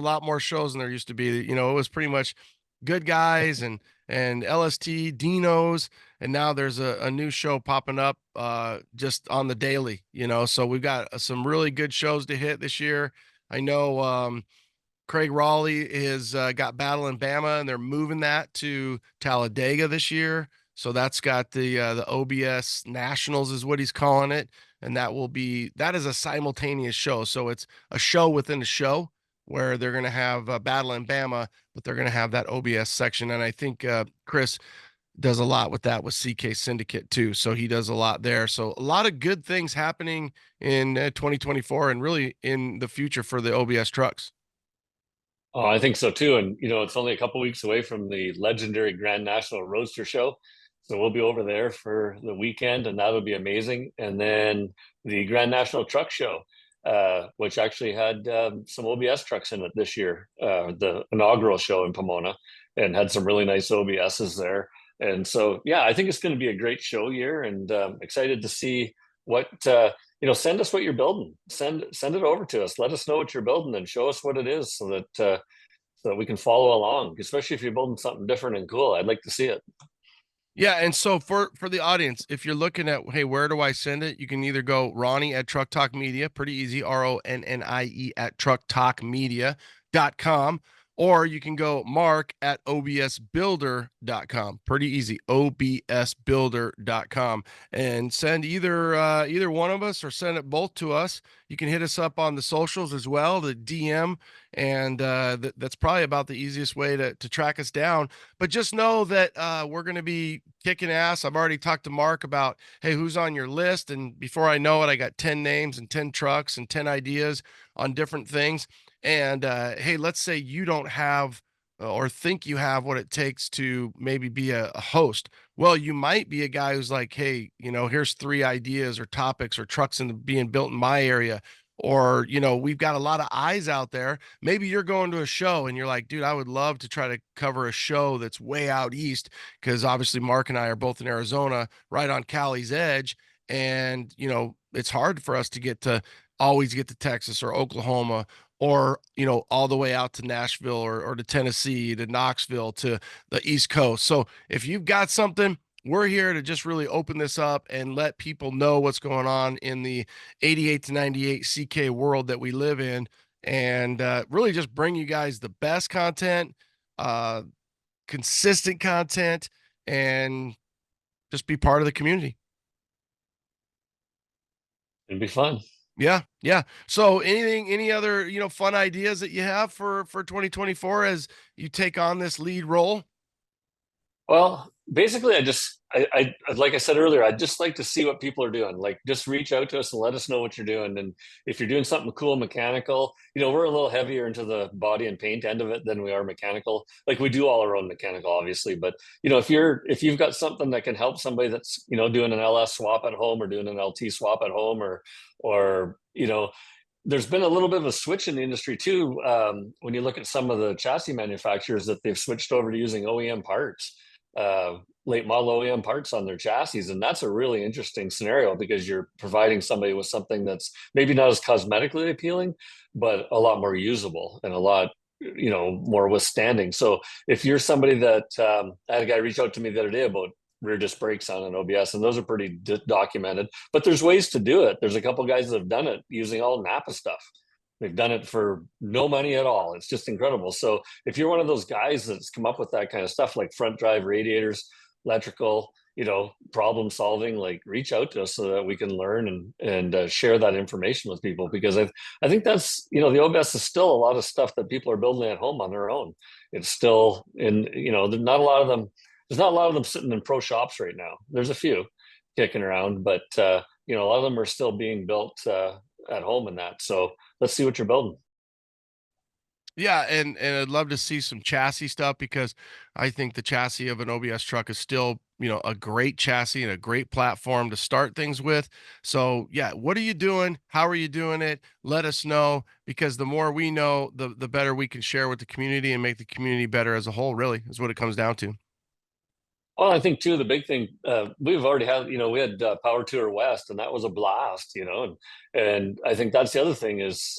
lot more shows than there used to be. You know, it was pretty much good guys and LST Dinos, and now there's a new show popping up just on the daily, you know. So we've got some really good shows to hit this year. I know Craig Raleigh is got Battle in Bama, and they're moving that to Talladega this year. So that's got the OBS Nationals is what he's calling it, and that is a simultaneous show. So it's a show within a show where they're going to have Battle in Bama, but they're going to have that OBS section. And I think Chris does a lot with that with CK Syndicate too. So he does a lot there. So a lot of good things happening in 2024 and really in the future for the OBS trucks. Oh, I think so too. And it's only a couple weeks away from the legendary Grand National Roadster Show. So we'll be over there for the weekend, and that'll be amazing. And then the Grand National Truck Show, which actually had some OBS trucks in it this year, the inaugural show in Pomona, and had some really nice OBSs there. And so, yeah, I think it's going to be a great show year, and excited to see what send us what you're building. Send it over to us. Let us know what you're building and show us what it is so that we can follow along, especially if you're building something different and cool. I'd like to see it. Yeah, and so for the audience, if you're looking at, hey, where do I send it? You can either go Ronnie at Truck Talk Media, pretty easy, RONNIE at trucktalkmedia.com, or you can go Mark at obsbuilder.com. Pretty easy, obsbuilder.com, and send either one of us or send it both to us. You can hit us up on the socials as well, the DM, and that's probably about the easiest way to track us down. But just know that we're going to be kicking ass. I've already talked to Mark about, hey, who's on your list? And before I know it, I got 10 names and 10 trucks and 10 ideas on different things. And hey, let's say you don't have or think you have what it takes to maybe be a host. Well, you might be a guy who's like, hey, here's 3 ideas or topics or trucks being built in my area. Or, we've got a lot of eyes out there. Maybe you're going to a show and you're like, dude, I would love to try to cover a show that's way out east, because obviously Mark and I are both in Arizona, right on Cali's edge. And, it's hard for us to always get to Texas or Oklahoma, or all the way out to Nashville or to Tennessee, to Knoxville, to the East Coast. So if you've got something, we're here to just really open this up and let people know what's going on in the 88 to 98 CK world that we live in, and really just bring you guys the best content, uh, consistent content, and just be part of the community. It'd be fun. Yeah, yeah. So any other, fun ideas that you have for 2024 as you take on this lead role? Well, basically, like I said earlier, I'd just like to see what people are doing. Like, just reach out to us and let us know what you're doing. And if you're doing something cool mechanical, we're a little heavier into the body and paint end of it than we are mechanical. Like, we do all our own mechanical, obviously, but if you've got something that can help somebody that's doing an LS swap at home or doing an LT swap at home, or there's been a little bit of a switch in the industry too. When you look at some of the chassis manufacturers, that they've switched over to using OEM parts, late model OEM parts on their chassis. And that's a really interesting scenario, because you're providing somebody with something that's maybe not as cosmetically appealing, but a lot more usable and a lot more withstanding. So if you're somebody that I had a guy reach out to me the other day about rear disc brakes on an OBS, and those are pretty documented, but there's ways to do it. There's a couple guys that have done it using all Napa stuff. They've done it for no money at all. It's just incredible. So if you're one of those guys that's come up with that kind of stuff, like front drive radiators, electrical, problem solving, like, reach out to us so that we can learn and share that information with people, because I think that's, the OBS is still a lot of stuff that people are building at home on their own. It's still there's not a lot of them. There's not a lot of them sitting in pro shops right now. There's a few kicking around, but a lot of them are still being built at home in that. So let's see what you're building. Yeah, and I'd love to see some chassis stuff, because I think the chassis of an OBS truck is still, a great chassis and a great platform to start things with. So yeah, what are you doing? How are you doing it? Let us know, because the more we know, the better we can share with the community and make the community better as a whole, really, is what it comes down to. Well, I think too, the big thing, we've already had, we had Power Tour West, and that was a blast, and I think that's the other thing is,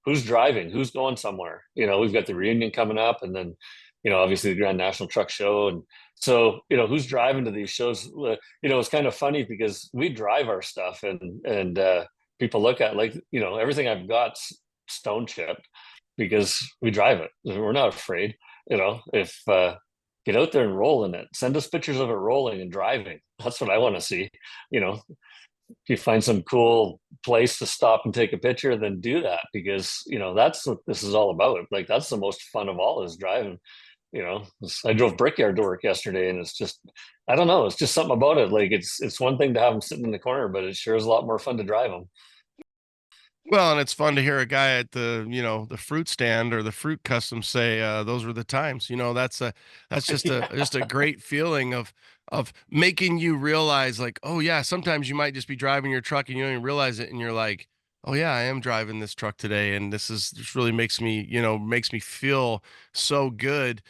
who's driving, who's going somewhere. We've got the reunion coming up, and then obviously the Grand National Truck Show, and so who's driving to these shows. It's kind of funny because we drive our stuff, and people look at, like, everything I've got stone chipped because we drive it. We're not afraid. If get out there and roll in it, send us pictures of it rolling and driving. That's what I want to see. If you find some cool place to stop and take a picture, then do that, because that's what this is all about. Like, that's the most fun of all, is driving. I drove Brickyard to work yesterday, and it's just, I don't know, it's just something about it. Like, it's one thing to have them sitting in the corner, but it sure is a lot more fun to drive them. Well, and it's fun to hear a guy at the fruit stand or the fruit custom say, those were the times. That's just a great feeling of making you realize, like, oh yeah, sometimes you might just be driving your truck and you don't even realize it, and you're like, oh yeah, I am driving this truck today, and this really makes me feel so good.